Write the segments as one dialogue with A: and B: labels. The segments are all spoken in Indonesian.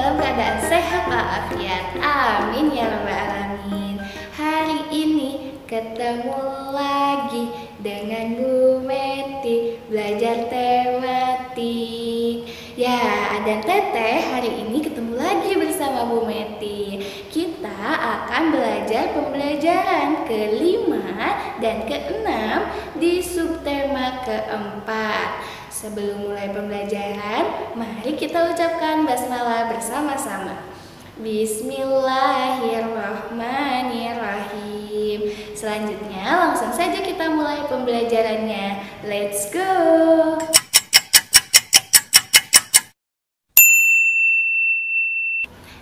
A: dalam keadaan sehat walafiat. Amin ya rabbal alamin. Hari ini ketemu lagi dengan Bu Meti belajar tematik. Ya, Adan Teteh hari ini ketemu lagi bersama Bu Meti. Kita akan belajar pembelajaran kelima dan keenam di subtema keempat. Sebelum mulai pembelajaran, mari kita ucapkan basmalah bersama-sama. Bismillahirrahmanirrahim. Selanjutnya langsung saja kita mulai pembelajarannya. Let's go.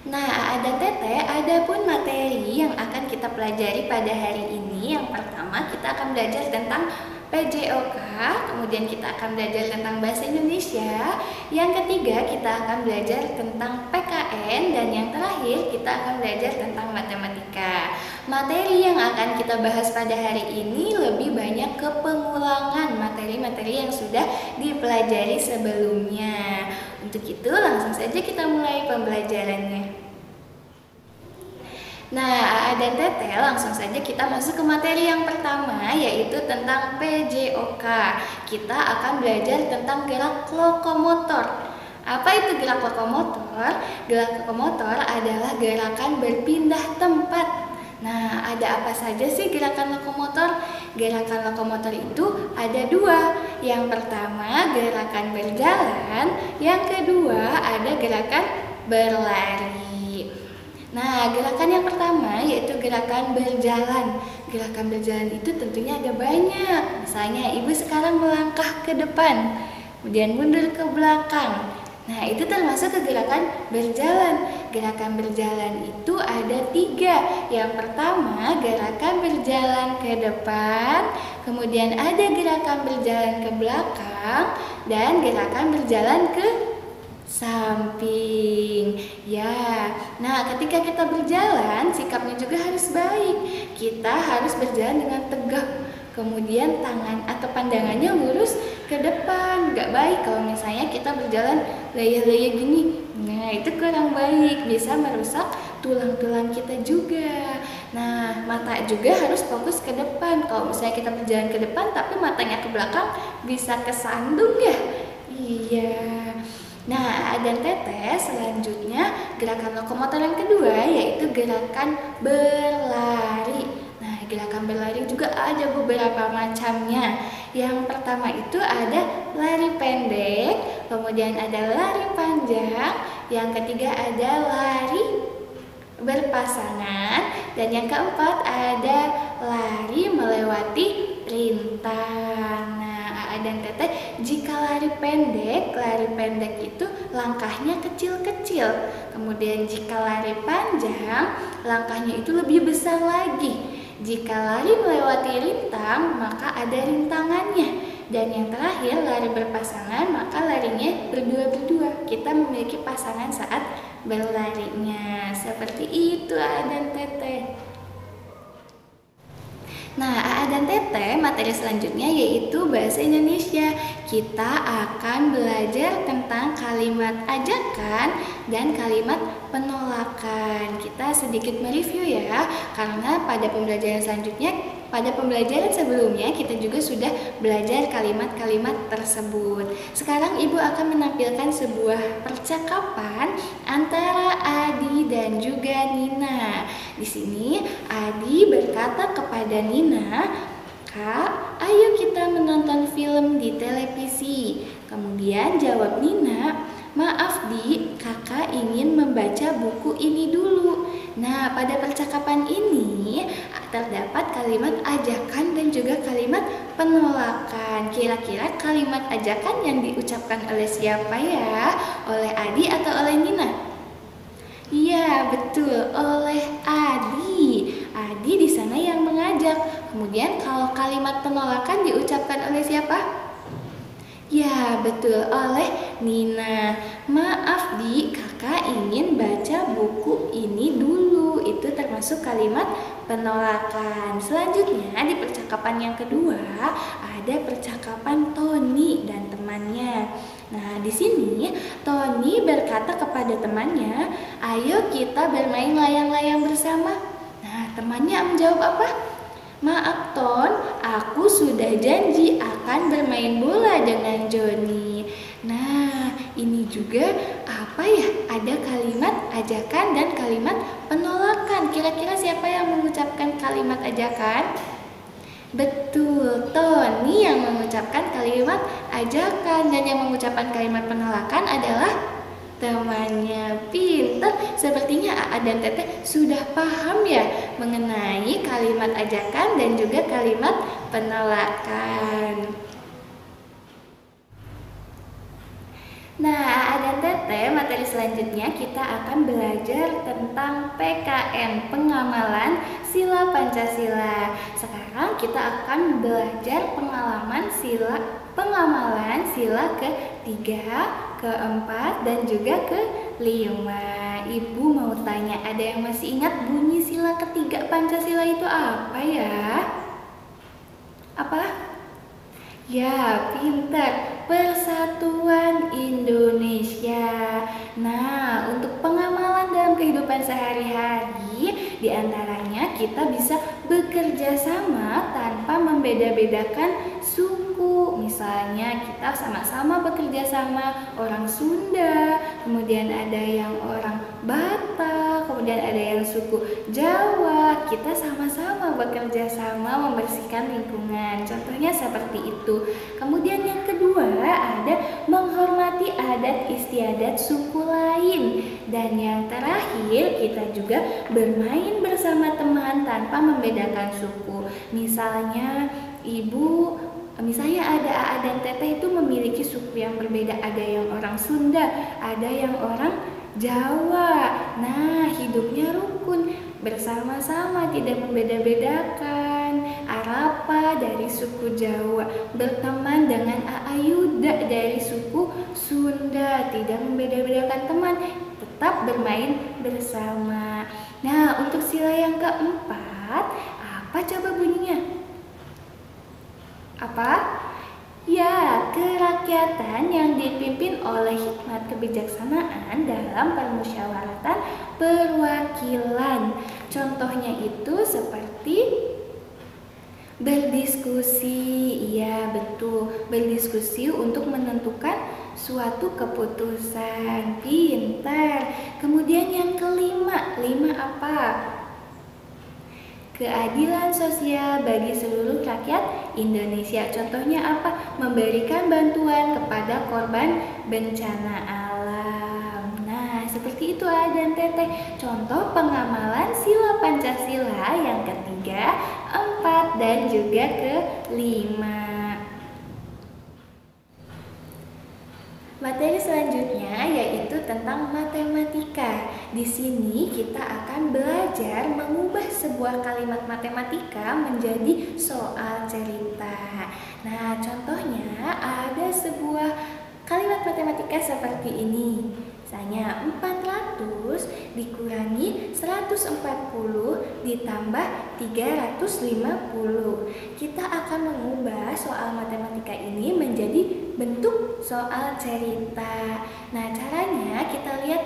A: Nah, ada Teteh, ada pun materi yang akan kita pelajari pada hari ini. Yang pertama kita akan belajar tentang PJOK, kemudian kita akan belajar tentang Bahasa Indonesia. Yang ketiga kita akan belajar tentang PKN, dan yang terakhir kita akan belajar tentang matematika. Materi yang akan kita bahas pada hari ini lebih banyak ke pengulangan materi-materi yang sudah dipelajari sebelumnya. Untuk itu langsung saja kita mulai pembelajarannya. Nah, dan Teteh, langsung saja kita masuk ke materi yang pertama, yaitu tentang PJOK. Kita akan belajar tentang gerak lokomotor. Apa itu gerak lokomotor? Gerak lokomotor adalah gerakan berpindah tempat. Nah, ada apa saja sih gerakan lokomotor? Gerakan lokomotor itu ada dua. Yang pertama gerakan berjalan, yang kedua ada gerakan berlari. Nah, gerakan yang pertama yaitu gerakan berjalan. Gerakan berjalan itu tentunya ada banyak. Misalnya, ibu sekarang melangkah ke depan, kemudian mundur ke belakang. Nah, itu termasuk ke gerakan berjalan. Gerakan berjalan itu ada tiga. Yang pertama, gerakan berjalan ke depan, kemudian ada gerakan berjalan ke belakang, dan gerakan berjalan ke samping. Ya, nah ketika kita berjalan, sikapnya juga harus baik. Kita harus berjalan dengan tegak, kemudian tangan atau pandangannya lurus ke depan. Gak baik kalau misalnya kita berjalan leyeh-leyeh gini. Nah, itu kurang baik, bisa merusak tulang-tulang kita juga. Nah, mata juga harus fokus ke depan. Kalau misalnya kita berjalan ke depan tapi matanya ke belakang, bisa kesandung ya. Iya. Nah, dan Teteh, selanjutnya gerakan lokomotor yang kedua yaitu gerakan berlari. Nah, gerakan berlari juga ada beberapa macamnya. Yang pertama itu ada lari pendek, kemudian ada lari panjang, yang ketiga ada lari berpasangan, dan yang keempat ada lari melewati rintang. Dan Teteh, jika lari pendek itu langkahnya kecil-kecil. Kemudian jika lari panjang, langkahnya itu lebih besar lagi. Jika lari melewati rintang, maka ada rintangannya. Dan yang terakhir, lari berpasangan, maka larinya berdua-berdua. Kita memiliki pasangan saat berlarinya. Seperti itu, dan Teteh. Nah, dan Teteh, materi selanjutnya yaitu Bahasa Indonesia. Kita akan belajar tentang kalimat ajakan dan kalimat penolakan. Kita sedikit mereview ya, karena pada pembelajaran selanjutnya, pada pembelajaran sebelumnya kita juga sudah belajar kalimat-kalimat tersebut. Sekarang ibu akan menampilkan sebuah percakapan antara Adi dan juga Nina. Di sini Adi berkata kepada Nina, "Kak, ayo kita menonton film di televisi." Kemudian jawab Nina, "Maaf Di, kakak ingin membaca buku ini dulu." Nah, pada percakapan ini terdapat kalimat ajakan dan juga kalimat penolakan. Kira-kira kalimat ajakan yang diucapkan oleh siapa ya? Oleh Adi atau oleh Nina? Iya, betul, oleh Adi. Adi di sana yang mengajak. Kemudian kalau kalimat penolakan diucapkan oleh siapa? Ya, betul, oleh Nina. "Maaf Di, kakak ingin baca buku ini dulu." Itu termasuk kalimat penolakan. Selanjutnya di percakapan yang kedua ada percakapan Tony dan temannya. Nah, di sini Tony berkata kepada temannya, "Ayo kita bermain layang-layang bersama." Nah, temannya menjawab apa? "Maaf Ton, aku sudah janji akan bermain bola dengan Joni." Nah, ini juga apa ya? Ada kalimat ajakan dan kalimat penolakan. Kira-kira siapa yang mengucapkan kalimat ajakan? Betul, Tony yang mengucapkan kalimat ajakan, dan yang mengucapkan kalimat penolakan adalah temannya. Pintar, sepertinya Aa dan Teteh sudah paham ya mengenai kalimat ajakan dan juga kalimat penolakan. Nah, Aa dan Teteh, materi selanjutnya kita akan belajar tentang PKN, pengamalan sila Pancasila. Sekarang kita akan belajar pengamalan sila ketiga, keempat, dan juga kelima. Ibu mau tanya, ada yang masih ingat bunyi sila ketiga Pancasila itu apa ya? Apa? Ya, pintar. Persatuan Indonesia. Nah, untuk pengamalan dalam kehidupan sehari-hari, diantaranya kita bisa bekerja sama tanpa membeda-bedakan suku. Misalnya kita sama-sama bekerja sama orang Sunda, kemudian ada yang orang Batak, kemudian ada yang suku Jawa. Kita sama-sama bekerja sama membersihkan lingkungan. Contohnya seperti itu. Kemudian yang kedua ada menghormati adat istiadat suku lain. Dan yang terakhir kita juga bermain bersama teman tanpa membedakan suku. Misalnya ada Aa dan Teteh itu memiliki suku yang berbeda. Ada yang orang Sunda, ada yang orang Jawa. Nah, hidupnya rukun, bersama-sama, tidak membeda-bedakan. Arapa dari suku Jawa berteman dengan Aa Yuda dari suku Sunda, tidak membeda-bedakan teman, tetap bermain bersama. Nah, untuk sila yang keempat, apa coba bunyinya? Apa? Ya, kerakyatan yang dipimpin oleh hikmat kebijaksanaan dalam permusyawaratan perwakilan. Contohnya itu seperti berdiskusi. Iya, betul. Berdiskusi untuk menentukan suatu keputusan. Pintar. Kemudian yang kelima, apa? Keadilan sosial bagi seluruh rakyat Indonesia. Contohnya apa? Memberikan bantuan kepada korban bencana alam. Nah, seperti itu Aa dan Teteh. Contoh pengamalan sila Pancasila yang ketiga, empat, dan juga kelima. Materi selanjutnya yaitu tentang matematika. Di sini kita akan belajar mengubah sebuah kalimat matematika menjadi soal cerita. Nah, contohnya ada sebuah kalimat matematika seperti ini. Misalnya 400 dikurangi 140 ditambah 350. Kita akan mengubah soal matematika ini menjadi bentuk soal cerita. Nah, caranya kita lihat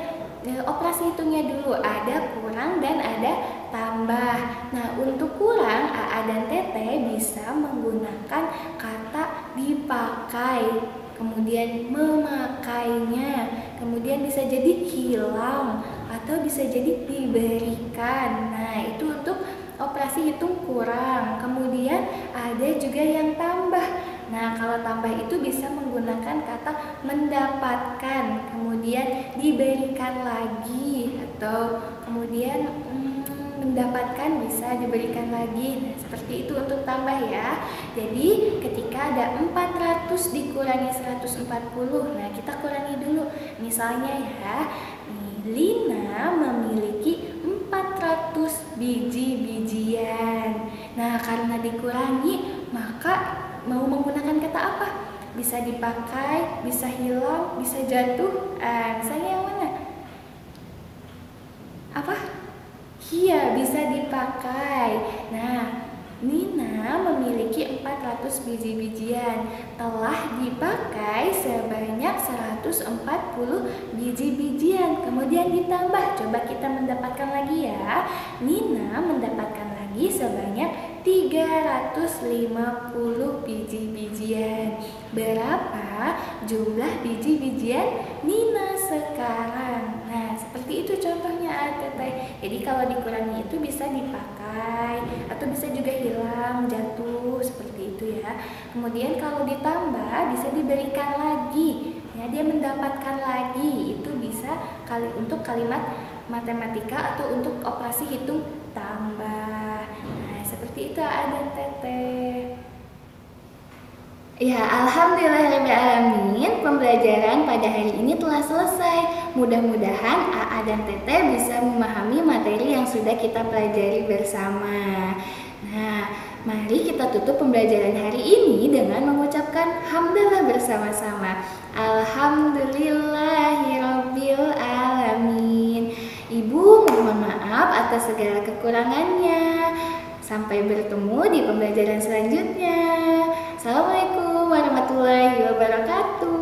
A: operasi hitungnya dulu. Ada kurang dan ada tambah. Nah, untuk kurang Aa dan Teteh bisa menggunakan kata dipakai, kemudian memakainya, kemudian bisa jadi hilang atau bisa jadi diberikan. Nah, itu untuk operasi hitung kurang. Kemudian ada juga yang tambah. Nah, kalau tambah itu bisa menggunakan kata mendapatkan, kemudian diberikan lagi, atau kemudian mendapatkan bisa diberikan lagi. Nah, seperti itu untuk tambah ya. Jadi ketika ada 400 dikurangi 140, nah kita kurangi dulu. Misalnya ya, Lina memiliki 400 biji-bijian. Nah, karena dikurangi, maka mau menggunakan kata apa? Bisa dipakai, bisa hilang, bisa jatuh. Misalnya yang mana? Apa? Iya, bisa dipakai. Nah, Nina memiliki 400 biji-bijian, telah dipakai sebanyak 140 biji-bijian. Kemudian ditambah, coba kita mendapatkan lagi ya. Nina mendapatkan lagi sebanyak 350 biji-bijian. Berapa jumlah biji-bijian Nina sekarang? Nah, seperti itu contohnya Teteh. Jadi kalau dikurangi itu bisa dipakai atau bisa juga hilang, jatuh, seperti itu ya. Kemudian kalau ditambah bisa diberikan lagi. Ya, dia mendapatkan lagi. Itu bisa untuk kalimat matematika atau untuk operasi hitung tambah. Nah, seperti itu ada Teteh. Ya, alhamdulillahirrahmanirrahim, pembelajaran pada hari ini telah selesai. Mudah-mudahan AA dan Teteh bisa memahami materi yang sudah kita pelajari bersama. Nah, mari kita tutup pembelajaran hari ini dengan mengucapkan hamdalah bersama-sama. Alhamdulillahirabbil alamin. Ibu mohon maaf atas segala kekurangannya. Sampai bertemu di pembelajaran selanjutnya. Assalamualaikum warahmatullahi wabarakatuh.